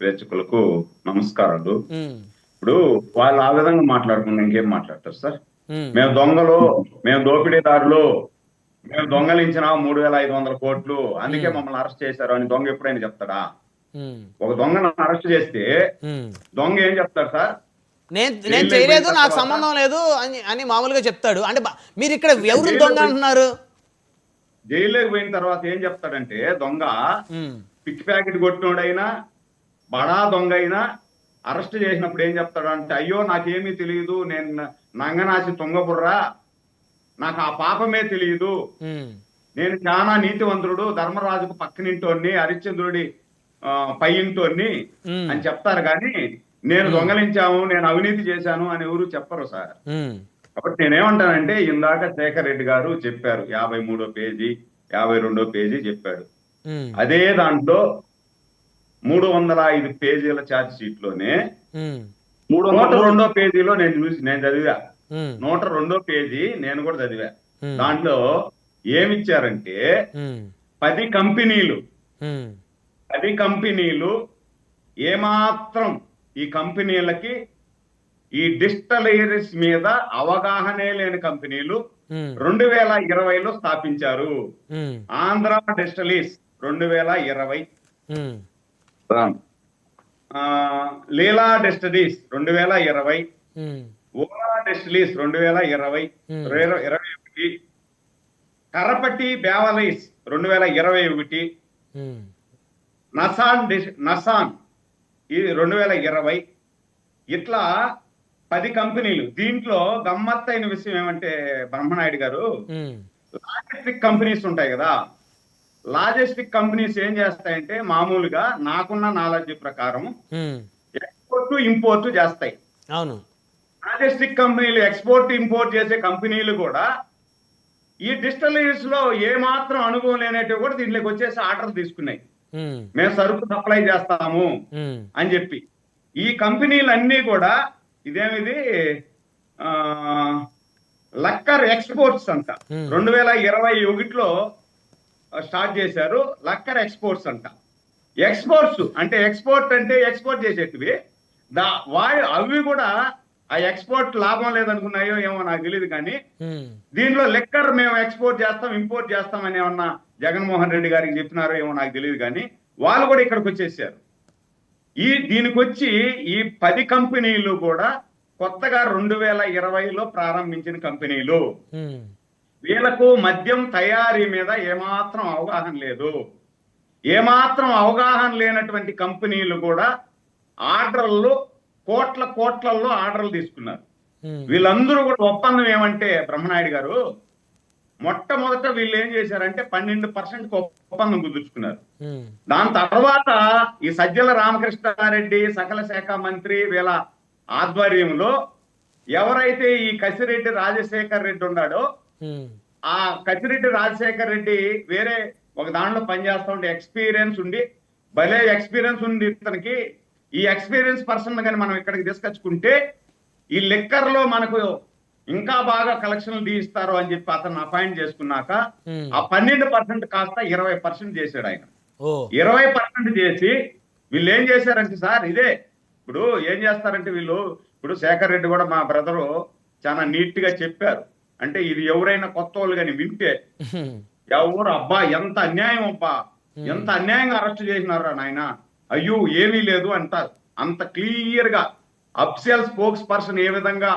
ప్రేక్షకులకు నమస్కారాలు. హ్మ్. ఇప్పుడు వాళ్ళు ఆ విధంగా మాట్లాడకుండా ఇంకేం మాట్లాడతారు సార్? హ్మ్. మేము దొంగలు, మేము దోపిడీదారులు, మేము దొంగలించిన 3,500 కోట్లు, అందుకే హ్మ్. మమ్మల్ని అరెస్ట్ చేశారు అని దొంగ ఎప్పుడైనా చెప్తాడా? హ్మ్. ఒక దొంగను అరెస్ట్ చేస్తే హ్మ్. దొంగ ఏం చెప్తాడు సార్? నేను నేను జైల్లోకి చేయలేదు, పోయిన నాకు తర్వాత సంబంధం లేదు అని అని మామూలుగా చెప్తాడు. అంటే మీరిక్కడ అంటే ఎవరిని దొంగ అంటున్నారు? జైల్లోకి పోయిన తర్వాత ఏం చెప్తాడంటే దొంగ, హ్మ్. పిక్ ప్యాకెట్ కొట్టినోడైనా బడా దొంగ అయినా అరెస్ట్ చేసినప్పుడు ఏం చెప్తాడు అంటే, అయ్యో నాకేమీ తెలియదు, నేను నంగనాచి తుంగబుర్రా, నాకు ఆ పాపమే తెలియదు, హ్మ్. నేను చాలా నీతివంతుడు, ధర్మరాజుకు పక్కనింటోని, హరిశ్చంద్రుడి పై ఇంటోని హ్మ్. అని చెప్తారు కానీ నేను హ్మ్. దొంగలించాము, నేను అవినీతి చేశాను అని ఎవరు చెప్పరు సార్. హ్మ్. కాబట్టి నేనేమంటానంటే, ఇందాక శేఖర్ రెడ్డి గారు చెప్పారు 53వ పేజీ 52వ పేజీ చెప్పాడు. హ్మ్. అదే దాంట్లో 305 పేజీల ఛార్జ్ షీట్ లోనే హ్మ్. 102 పేజీలో నేను చదివా. హ్మ్. 102 పేజీ నేను కూడా చదివా. హ్మ్. దాంట్లో ఏమిచ్చారంటే హ్మ్. 10 కంపెనీలు హ్మ్. 10 కంపెనీలు ఏమాత్రం ఈ కంపెనీలకి ఈ డిస్టలరీస్ మీద అవగాహనే లేని కంపెనీలు హ్మ్. 2020లో స్థాపించారు. హ్మ్. ఆంధ్ర డిస్టలీస్ 2020, హ్మ్. లీలా డిస్టరీస్ 2020, హ్మ్. ఓలా డిస్టలీస్ 2020, హ్మ్. 21, కరపటి బ్యావలైస్ 2021, హ్మ్. నసాన్ ఇది 2020. ఇట్లా 10 కంపెనీలు. దీంట్లో గమ్మత్తైన విషయం ఏమంటే బ్రహ్మనాయుడు గారు, హ్మ్. లాజిస్టిక్ కంపెనీస్ ఉంటాయి కదా, లాజిస్టిక్ కంపెనీస్ ఏం చేస్తాయంటే మామూలుగా నాకున్న నాలెడ్జ్ ప్రకారం హ్మ్. ఎక్స్పోర్ట్ ఇంపోర్ట్ చేస్తాయి. అవును. లాజిస్టిక్ కంపెనీలు ఎక్స్పోర్ట్ ఇంపోర్ట్ చేసే కంపెనీలు కూడా ఈ డిస్టలరీస్ లో ఏ మాత్రం అనుభవం లేనట్టు కూడా దీంట్లోకి వచ్చేసి ఆర్డర్ తీసుకున్నాయి. హ్మ్. మేము సరుకు సప్లై చేస్తాము హ్మ్. అని చెప్పి ఈ కంపెనీలన్నీ కూడా ఇదేమిది ఆ, లక్కర్ ఎక్స్పోర్ట్స్ అంట హ్మ్. 2021లో స్టార్ట్ చేశారు. లక్కర్ ఎక్స్పోర్ట్స్ అంట. ఎక్స్పోర్ట్స్ అంటే ఎక్స్పోర్ట్ అంటే ఎక్స్పోర్ట్ చేసేటివి. అవి కూడా ఆ ఎక్స్పోర్ట్ లాభం లేదనుకున్నాయో ఏమో నాకు తెలియదు కానీ హ్మ్. దీనిలో లెక్కర్ మేము ఎక్స్పోర్ట్ చేస్తాం ఇంపోర్ట్ చేస్తాం అని ఏమన్నా జగన్మోహన్ రెడ్డి గారికి చెప్పినారో ఏమో నాకు తెలియదు కానీ వాళ్ళు కూడా ఇక్కడికి వచ్చేసారు. దీనికి వచ్చి ఈ 10 కంపెనీలు కూడా కొత్తగా 2020లో ప్రారంభించిన కంపెనీలు. హ్మ్. వీళ్ళకు మద్యం తయారీ మీద ఏమాత్రం అవగాహన లేదు. ఏమాత్రం అవగాహన లేనటువంటి కంపెనీలు కూడా ఆర్డర్లు కోట్లలో ఆర్డర్లు తీసుకున్నారు. హ్మ్. వీళ్ళందరూ కూడా ఒప్పందం ఏమంటే బ్రహ్మనాయుడు గారు, మొట్టమొదట వీళ్ళు ఏం చేశారంటే 12% ఒప్పందం కుదుర్చుకున్నారు. హ్మ్. దాని తర్వాత ఈ సజ్జల రామకృష్ణారెడ్డి సకల శాఖ మంత్రి వీళ్ళ ఆధ్వర్యంలో ఎవరైతే ఈ కసిరెడ్డి రాజశేఖర్ రెడ్డి ఉన్నాడో, హ్మ్. ఆ కసిరెడ్డి రాజశేఖర్ రెడ్డి వేరే ఒక దాంట్లో పనిచేస్తూ ఉంటే ఎక్స్పీరియన్స్ ఉండి, భలే ఎక్స్పీరియన్స్ ఉంది ఇతనికి, ఈ ఎక్స్పీరియన్స్ పర్సన్ కానీ మనం ఇక్కడికి తీసుకొచ్చుకుంటే ఈ లిక్కర్ లో మనకు ఇంకా బాగా కలెక్షన్లు తీయిస్తారు అని చెప్పి అతను అపాయింట్ చేసుకున్నాక హ్మ్. ఆ 12% కాస్త 20% చేశాడు ఆయన. ఓహ్! 20% చేసి వీళ్ళు ఏం చేశారంటే సార్, ఇదే ఇప్పుడు ఏం చేస్తారంటే వీళ్ళు, ఇప్పుడు శేఖర్ రెడ్డి కూడా మా బ్రదరు చాలా నీట్ గా చెప్పారు. అంటే ఇది ఎవరైనా కొత్త వాళ్ళు కానీ వింటే హ్మ్. ఎవరు అబ్బా ఎంత అన్యాయం అబ్బా, హ్మ్. ఎంత అన్యాయంగా అరెస్ట్ చేసినారా నాయన, అయ్యో ఏమీ లేదు అంటారు. అంత క్లియర్ గా అఫ్సియల్ స్పోక్స్ పర్సన్ ఏ విధంగా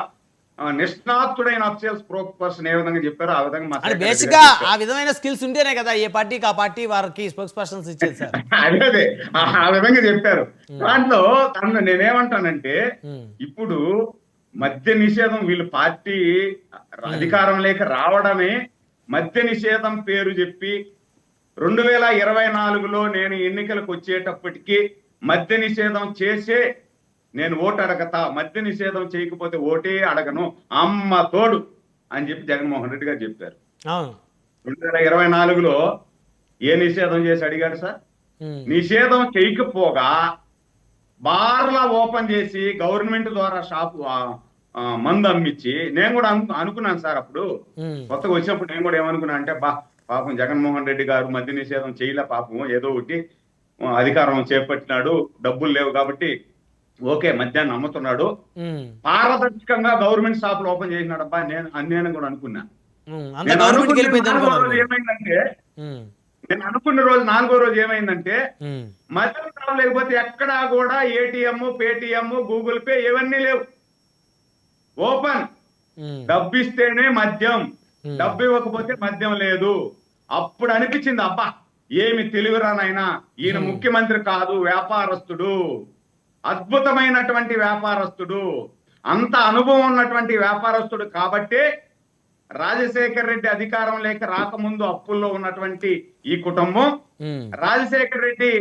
నిష్ణాతుడైన అఫ్సియల్ స్పోక్స్ పర్సన్ ఏ విధంగా చెప్పారో ఆ విధంగా మా అంటే శేఖర్ రెడ్డి బేసిక్‌గా గారు ఆ చెప్పారు. విధమైన స్కిల్స్ ఉంటేనే కదా ఏ పార్టీకి ఆ పార్టీ వారికి స్పోక్స్ పర్సన్స్ ఇచ్చేది సార్. అదే ఆ విధంగా చెప్పారు. హ్మ్. దాంట్లో నేనేమంటానంటే, హ్మ్. ఇప్పుడు మద్య నిషేధం వీళ్ళు పార్టీ హ్మ్. అధికారం లేక రావడమే మద్య నిషేధం పేరు చెప్పి 2024లో నేను ఎన్నికలకు వచ్చేటప్పటికి మద్య నిషేధం చేసే నేను ఓటు అడగతా, మద్య నిషేధం చేయకపోతే ఓటే అడగను, అమ్మ తోడు అని చెప్పి జగన్మోహన్ రెడ్డి గారు చెప్పారు. అవును. 2024లో ఏ నిషేధం చేసి అడిగాడు సార్? హ్మ్. నిషేధం చేయకపోగా బార్లా ఓపెన్ చేసి గవర్నమెంట్ ద్వారా షాపు మందు అమ్మించి నేను కూడా అనుకున్నాను సార్. అప్పుడు హ్మ్. కొత్తగా వచ్చినప్పుడు నేను కూడా ఏమనుకున్నా అంటే, పాపం జగన్మోహన్ రెడ్డి గారు మద్య నిషేధం చేయలే, పాపం ఏదో ఒకటి అధికారం చేపట్టినాడు, డబ్బులు లేవు కాబట్టి ఓకే మద్యాన్ని అమ్ముతున్నాడు, పారదర్శకంగా గవర్నమెంట్ షాపులు ఓపెన్ చేసినాడు అబ్బా నేను కూడా అనుకున్నా. అంత గవర్నమెంట్ వెళ్ళిపోయింది అనుకున్నారు. ఏమైందంటే నేను అనుకున్న రోజు 4వ రోజు ఏమైందంటే మద్యం షాప్ లేకపోతే ఎక్కడా కూడా ఏటీఎం, పేటిఎం, గూగుల్ పే ఇవన్నీ లేవు. ఓపెన్. డబ్బు ఇస్తేనే మద్యం, డబ్బు ఇవ్వకపోతే మద్యం లేదు. అప్పుడు అనిపించింది అబ్బా ఏమి తెలివిరానైనా, ఈయన ముఖ్యమంత్రి కాదు వ్యాపారస్తుడు, అద్భుతమైనటువంటి వ్యాపారస్తుడు, అంత అనుభవం ఉన్నటువంటి వ్యాపారస్తుడు. కాబట్టే రాజశేఖర్ రెడ్డి అధికారం లేక రాకముందు అప్పుల్లో ఉన్నటువంటి ఈ కుటుంబం రాజశేఖర్ రెడ్డి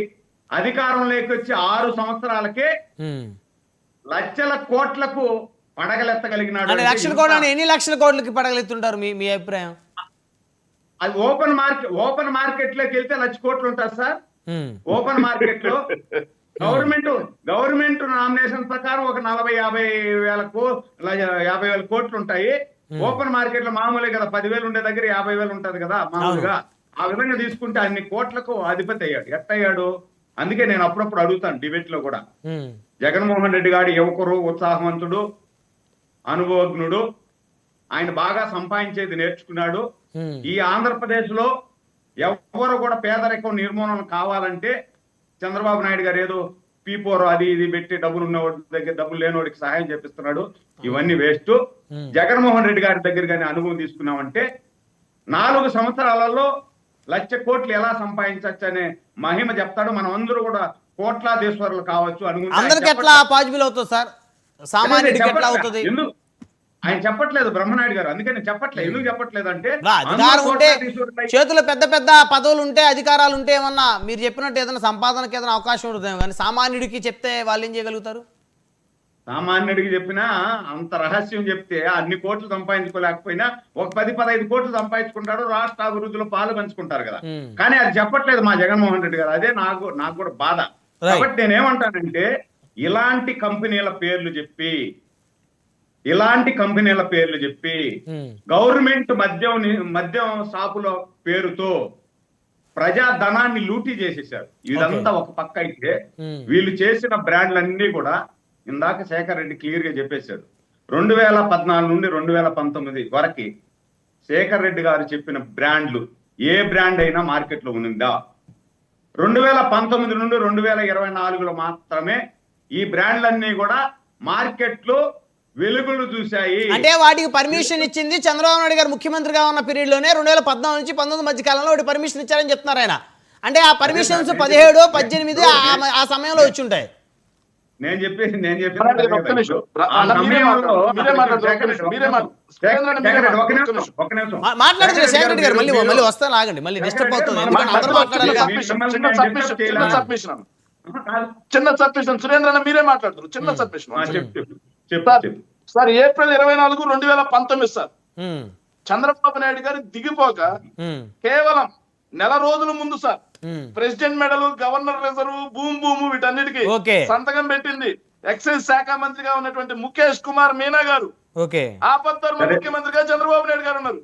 అధికారం లేకొచ్చి 6 సంవత్సరాలకే లక్షల కోట్లకు పడగలెత్తగలిగినాడు. లక్షల కోట్ల ఎన్ని లక్షల కోట్లకి పడగలెత్తుంటారు మీ అభిప్రాయం? అది ఓపెన్ మార్కెట్ లోకి వెళ్తే 1,00,000 కోట్లు ఉంటుంది సార్. ఓపెన్ మార్కెట్ లో గవర్నమెంట్ నామినేషన్ ప్రకారం ఒక 40-50 వేల కోట్లు ఉంటాయి. ఓపెన్ మార్కెట్ లో మామూలుగా కదా 10,000 ఉండే దగ్గర 50,000 ఉంటది కదా మామూలుగా. ఆ విధంగా తీసుకుంటే అన్ని కోట్లకు అధిపతి అయ్యాడు. ఎట్టయ్యాడు? అందుకే నేను అప్పుడప్పుడు అడుగుతాను డిబేట్ లో కూడా, జగన్మోహన్ రెడ్డి గారు యువకుడు, ఉత్సాహవంతుడు, అనుభవజ్ఞుడు, ఆయన బాగా సంపాదించేది నేర్చుకున్నాడు. ఈ ఆంధ్రప్రదేశ్ లో ఎవరు కూడా పేదరికం నిర్మూలన కావాలంటే చంద్రబాబు నాయుడు గారు ఏదో పీపోర్ అది ఇది పెట్టి డబ్బులు ఉన్నవాడి దగ్గర డబ్బులు లేనివాడికి సహాయం చేపిస్తున్నాడు. ఇవన్నీ వేస్ట్. జగన్మోహన్ రెడ్డి గారి దగ్గర కానీ అనుభవం తీసుకున్నామంటే 4 సంవత్సరాలలో 1,00,000 కోట్లు ఎలా సంపాదించవచ్చు అనే మహిమ చెప్తాడు. మనం అందరూ కూడా కోట్లాధీశ్వరులు కావచ్చు అనుకుంటే అందరికి ఎట్లా పాజిబుల్ అవుతుంది సార్? సామాన్యుడికి ఎట్లా అవుతుంది? ఆయన చెప్పట్లేదు బ్రహ్మనాయుడు గారు. అందుకే నేను చెప్పట్లేదు. ఎందుకు చెప్పట్లేదు అంటే అధికారం ఉంటే, చేతులు పెద్ద పెద్ద పదవులు ఉంటే, అధికారాలు ఉంటే ఏమన్నా మీరు చెప్పినట్టు ఏదైనా సంపాదనకి ఏదైనా అవకాశం ఉంటుంది కానీ సామాన్యుడికి చెప్తే వాళ్ళు ఏం చేయగలుగుతారు? సామాన్యుడికి చెప్పినా అంత రహస్యం చెప్తే అన్ని కోట్లు సంపాదించుకోలేకపోయినా ఒక 10-15 కోట్లు సంపాదించుకుంటాడు, రాష్ట్ర అభివృద్ధిలో పాలు పంచుకుంటారు కదా. కానీ అది చెప్పట్లేదు మా జగన్మోహన్ రెడ్డి గారు. అదే నాకు కూడా బాధ. కాబట్టి నేనేమంటానంటే ఇలాంటి కంపెనీల పేర్లు చెప్పి గవర్నమెంట్ మద్యం షాపుల పేరుతో ప్రజా ధనాన్ని లూటీ చేసేసారు. ఇదంతా ఒక పక్క అయితే వీళ్ళు చేసిన బ్రాండ్లన్నీ కూడా ఇందాక శేఖర్ రెడ్డి క్లియర్ గా చెప్పేశాడు. 2014 నుండి 2019 వరకు శేఖర్ రెడ్డి గారు చెప్పిన బ్రాండ్లు ఏ బ్రాండ్ అయినా మార్కెట్ లో ఉందా? 2019 నుండి 2024లో మాత్రమే ఈ బ్రాండ్లన్నీ కూడా మార్కెట్ లో వెలుగులు చూశాయి. అంటే వాటికి పర్మిషన్ ఇచ్చింది చంద్రబాబు నాయుడు గారు ముఖ్యమంత్రిగా ఉన్న పీరియడ్ లోనే 2014 నుంచి 19 మధ్య కాలంలో వాటి పర్మిషన్ ఇచ్చారని చెప్తున్నారు ఆయన. అంటే ఆ పర్మిషన్స్ 17, 18 ఆ సమయంలో వచ్చి ఉంటాయి. నేను చెప్పేసి మాట్లాడుతున్నారు శేఖర్ రెడ్డి గారు. మళ్ళీ వస్తాను, ఆగండి, మళ్ళీ డిస్టర్బ్ అవుతుంది. చిన్న సబ్మిషన్ సురేంద్ర మీరే మాట్లాడుతున్నారు. చిన్న submission sir. April 24, 2019 sir Chandrababu Naidu garu దిగిపోక కేవలం నెల రోజుల ముందు sir president medal, governor reserve, భూము వీటన్నిటికీ సంతకం పెట్టింది ఎక్సైజ్ శాఖ మంత్రిగా ఉన్నటువంటి ముఖేష్ కుమార్ మీనా గారు. ఆపద్ధర్మ ముఖ్యమంత్రిగా చంద్రబాబు నాయుడు గారు ఉన్నారు.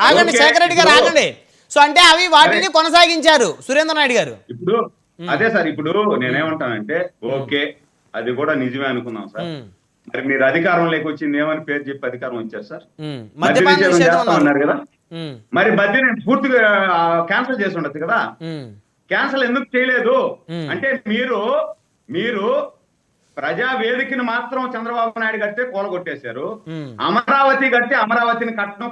ఆగండి శేఖర్ రెడ్డి గారు, ఆగండి. సో అంటే అవి వాటిని కొనసాగించారు సురేంద్ర నాయుడు గారు. ఇప్పుడు అదే సార్, ఇప్పుడు నేనేమంటానంటే ఓకే అది కూడా నిజమే అనుకున్నాం సార్. మరి మీరు అధికారం లేకొచ్చింది ఏమని పేరు చెప్పి అధికారం వచ్చారు సార్? మద్య నిషేధం చేస్తామన్నారు కదా. మరి మద్యని పూర్తిగా క్యాన్సిల్ చేసి ఉండొచ్చు కదా. క్యాన్సిల్ ఎందుకు చేయలేదు అంటే మీరు ప్రజా వేదికను మాత్రం చంద్రబాబు నాయుడు కడితే కూలగొట్టేశారు. అమరావతి కడితే అమరావతిని కట్టడం